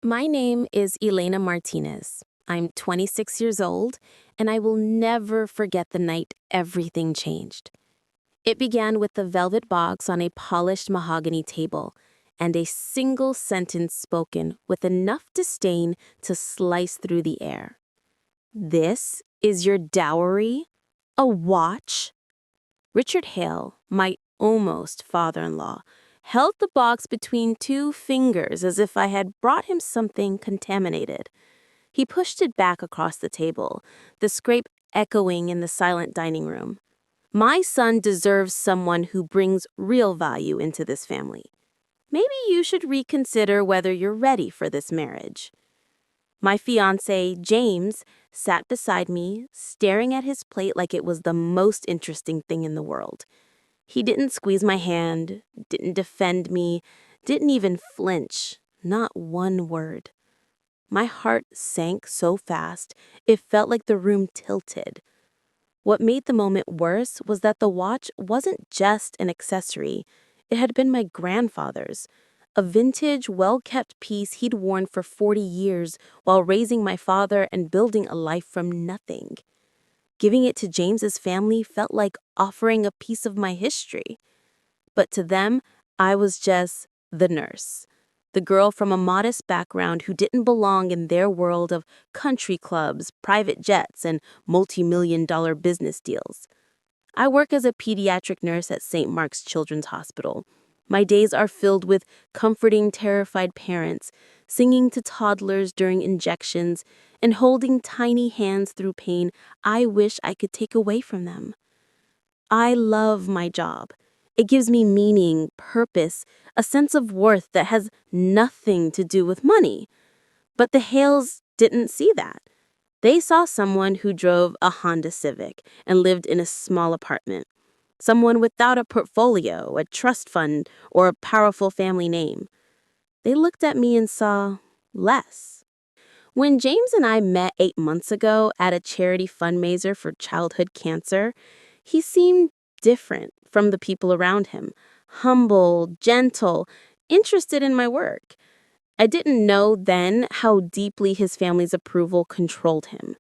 My name is Elena Martinez. I'm 26 years old, and I will never forget the night everything changed. It began with the velvet box on a polished mahogany table and a single sentence spoken with enough disdain to slice through the air. "This is your dowry? A watch?" Richard Hale, my almost father-in-law, held the box between two fingers as if I had brought him something contaminated. He pushed it back across the table, the scrape echoing in the silent dining room. "My son deserves someone who brings real value into this family. Maybe you should reconsider whether you're ready for this marriage." My fiancé, James, sat beside me, staring at his plate like it was the most interesting thing in the world. He didn't squeeze my hand, didn't defend me, didn't even flinch, not one word. My heart sank so fast, it felt like the room tilted. What made the moment worse was that the watch wasn't just an accessory. It had been my grandfather's, a vintage, well-kept piece he'd worn for 40 years while raising my father and building a life from nothing. Giving it to James's family felt like offering a piece of my history. But to them, I was just the nurse, the girl from a modest background who didn't belong in their world of country clubs, private jets, and multi-million-dollar business deals. I work as a pediatric nurse at St. Mark's Children's Hospital. My days are filled with comforting terrified parents, singing to toddlers during injections, and holding tiny hands through pain I wish I could take away from them. I love my job. It gives me meaning, purpose, a sense of worth that has nothing to do with money. But the Hales didn't see that. They saw someone who drove a Honda Civic and lived in a small apartment. Someone without a portfolio, a trust fund, or a powerful family name. They looked at me and saw less. When James and I met 8 months ago at a charity fundraiser for childhood cancer, he seemed different from the people around him. Humble, gentle, interested in my work. I didn't know then how deeply his family's approval controlled him.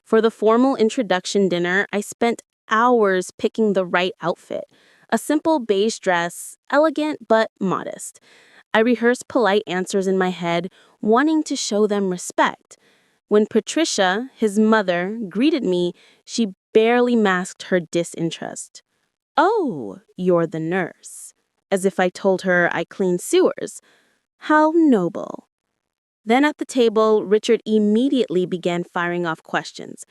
For the formal introduction dinner, I spent hours picking the right outfit. A simple beige dress, elegant but modest. I rehearsed polite answers in my head, wanting to show them respect. When Patricia, his mother, greeted me, she barely masked her disinterest. "Oh, you're the nurse." As if I told her I cleaned sewers. How noble. Then at the table, Richard immediately began firing off questions.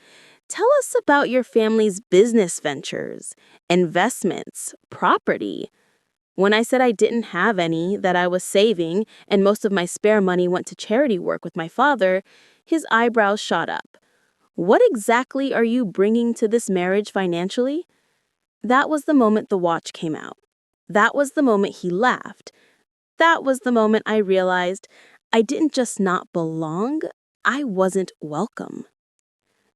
"Tell us about your family's business ventures, investments, property." When I said I didn't have any, that I was saving, and most of my spare money went to charity work with my father, his eyebrows shot up. "What exactly are you bringing to this marriage financially?" That was the moment the watch came out. That was the moment he laughed. That was the moment I realized I didn't just not belong, I wasn't welcome.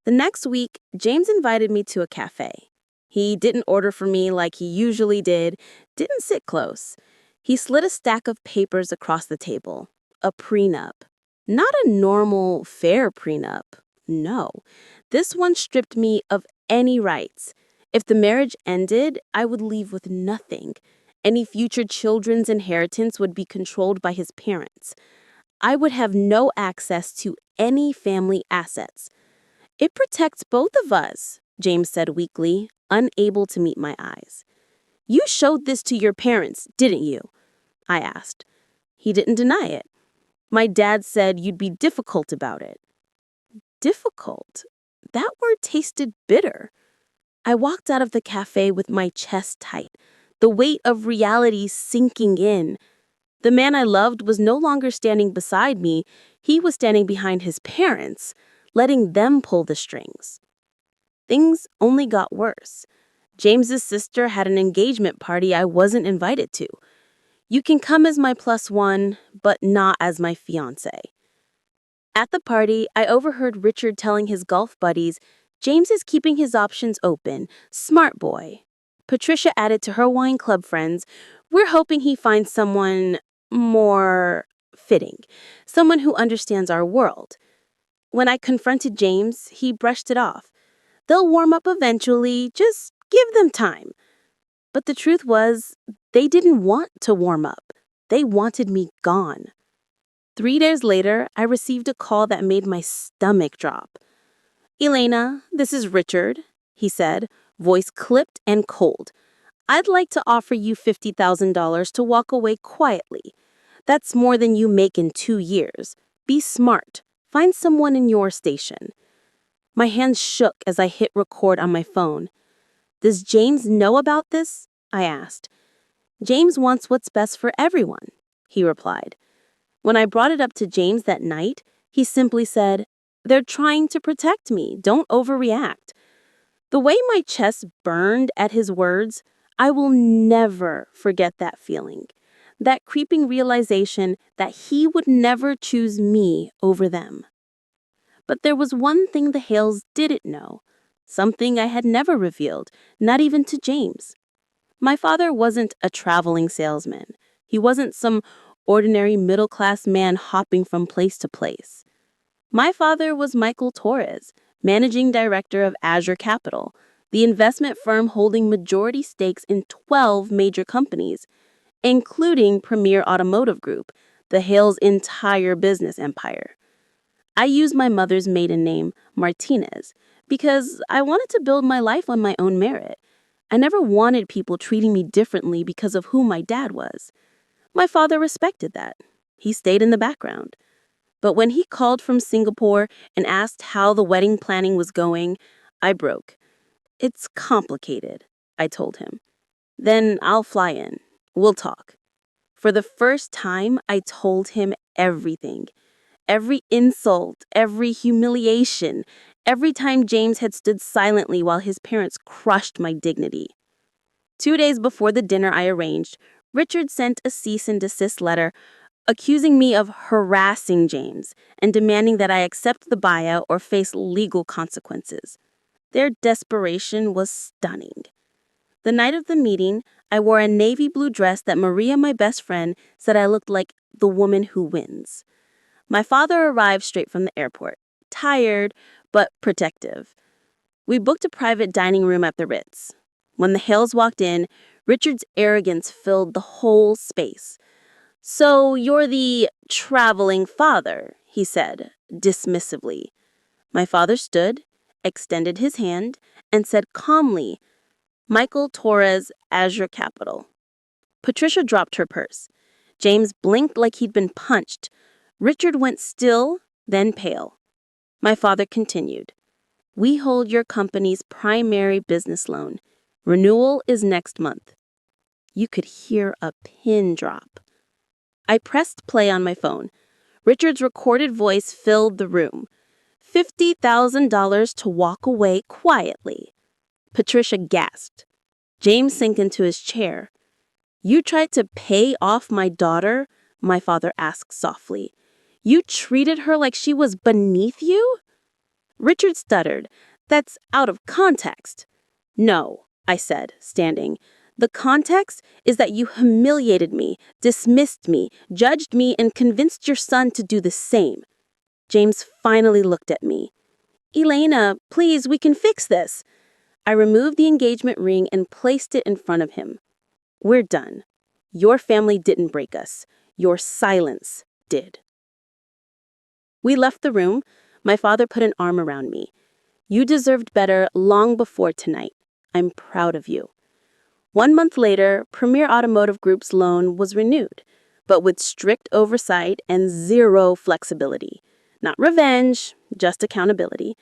The next week, James invited me to a cafe. He didn't order for me like he usually did, didn't sit close. He slid a stack of papers across the table. A prenup. Not a normal, fair prenup. No. This one stripped me of any rights. If the marriage ended, I would leave with nothing. Any future children's inheritance would be controlled by his parents. I would have no access to any family assets. "It protects both of us," James said weakly, unable to meet my eyes. "You showed this to your parents, didn't you?" I asked. He didn't deny it. "My dad said you'd be difficult about it." Difficult? That word tasted bitter. I walked out of the cafe with my chest tight, the weight of reality sinking in. The man I loved was no longer standing beside me. He was standing behind his parents, letting them pull the strings. Things only got worse. James's sister had an engagement party I wasn't invited to. "You can come as my +1, but not as my fiancé." At the party, I overheard Richard telling his golf buddies, "James is keeping his options open. Smart boy." Patricia added to her wine club friends, "We're hoping he finds someone more fitting, someone who understands our world. When I confronted James, he brushed it off. They'll warm up eventually, just give them time. But the truth was, they didn't want to warm up. They wanted me gone. 3 days later, I received a call that made my stomach drop. "Elena, this is Richard," he said, voice clipped and cold. "I'd like to offer you $50,000 to walk away quietly. That's more than you make in 2 years. Be smart. Find someone in your station." My hands shook as I hit record on my phone. "Does James know about this?" I asked. "James wants what's best for everyone," he replied. When I brought it up to James that night, he simply said, "They're trying to protect me. Don't overreact." The way my chest burned at his words, I will never forget that feeling. That creeping realization that he would never choose me over them. But there was one thing the Hales didn't know, something I had never revealed, not even to James. My father wasn't a traveling salesman. He wasn't some ordinary middle-class man hopping from place to place. My father was Michael Torres, managing director of Azure Capital, the investment firm holding majority stakes in 12 major companies, including Premier Automotive Group, the Hales' entire business empire. I used my mother's maiden name, Martinez, because I wanted to build my life on my own merit. I never wanted people treating me differently because of who my dad was. My father respected that. He stayed in the background. But when he called from Singapore and asked how the wedding planning was going, I broke. "It's complicated," I told him. "Then I'll fly in. We'll talk." For the first time, I told him everything. Every insult, every humiliation, every time James had stood silently while his parents crushed my dignity. 2 days before the dinner I arranged, Richard sent a cease and desist letter accusing me of harassing James and demanding that I accept the buyout or face legal consequences. Their desperation was stunning. The night of the meeting, I wore a navy blue dress that Maria, my best friend, said I looked like the woman who wins. My father arrived straight from the airport, tired but protective. We booked a private dining room at the Ritz. When the Hales walked in, Richard's arrogance filled the whole space. "So you're the traveling father," he said, dismissively. My father stood, extended his hand, and said calmly, "Michael Torres, Azure Capital." Patricia dropped her purse. James blinked like he'd been punched. Richard went still, then pale. My father continued, "We hold your company's primary business loan. Renewal is next month." You could hear a pin drop. I pressed play on my phone. Richard's recorded voice filled the room. $50,000 to walk away quietly. Patricia gasped. James sank into his chair. "You tried to pay off my daughter?" my father asked softly. "You treated her like she was beneath you?" Richard stuttered. "That's out of context." "No," I said, standing. "The context is that you humiliated me, dismissed me, judged me, and convinced your son to do the same." James finally looked at me. "Elena, please, we can fix this." I removed the engagement ring and placed it in front of him. "We're done. Your family didn't break us. Your silence did." We left the room. My father put an arm around me. "You deserved better long before tonight. I'm proud of you." 1 month later, Premier Automotive Group's loan was renewed, but with strict oversight and zero flexibility. Not revenge, just accountability.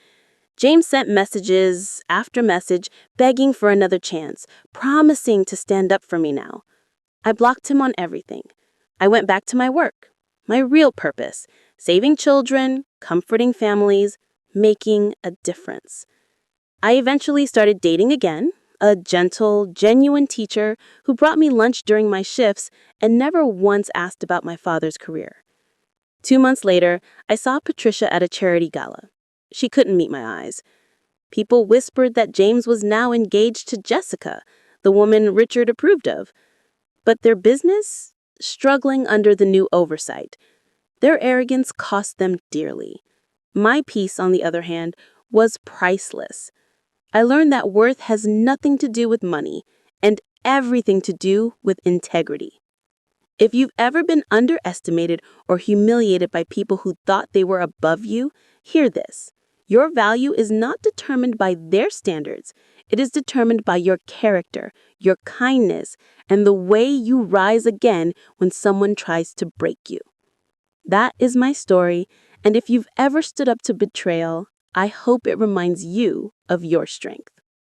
James sent messages after message begging for another chance, promising to stand up for me now. I blocked him on everything. I went back to my work, my real purpose, saving children, comforting families, making a difference. I eventually started dating again, a gentle, genuine teacher who brought me lunch during my shifts and never once asked about my father's career. 2 months later, I saw Patricia at a charity gala. She couldn't meet my eyes. People whispered that James was now engaged to Jessica, the woman Richard approved of. But their business? Struggling under the new oversight. Their arrogance cost them dearly. My peace, on the other hand, was priceless. I learned that worth has nothing to do with money and everything to do with integrity. If you've ever been underestimated or humiliated by people who thought they were above you, hear this. Your value is not determined by their standards. It is determined by your character, your kindness, and the way you rise again when someone tries to break you. That is my story, and if you've ever stood up to betrayal, I hope it reminds you of your strength.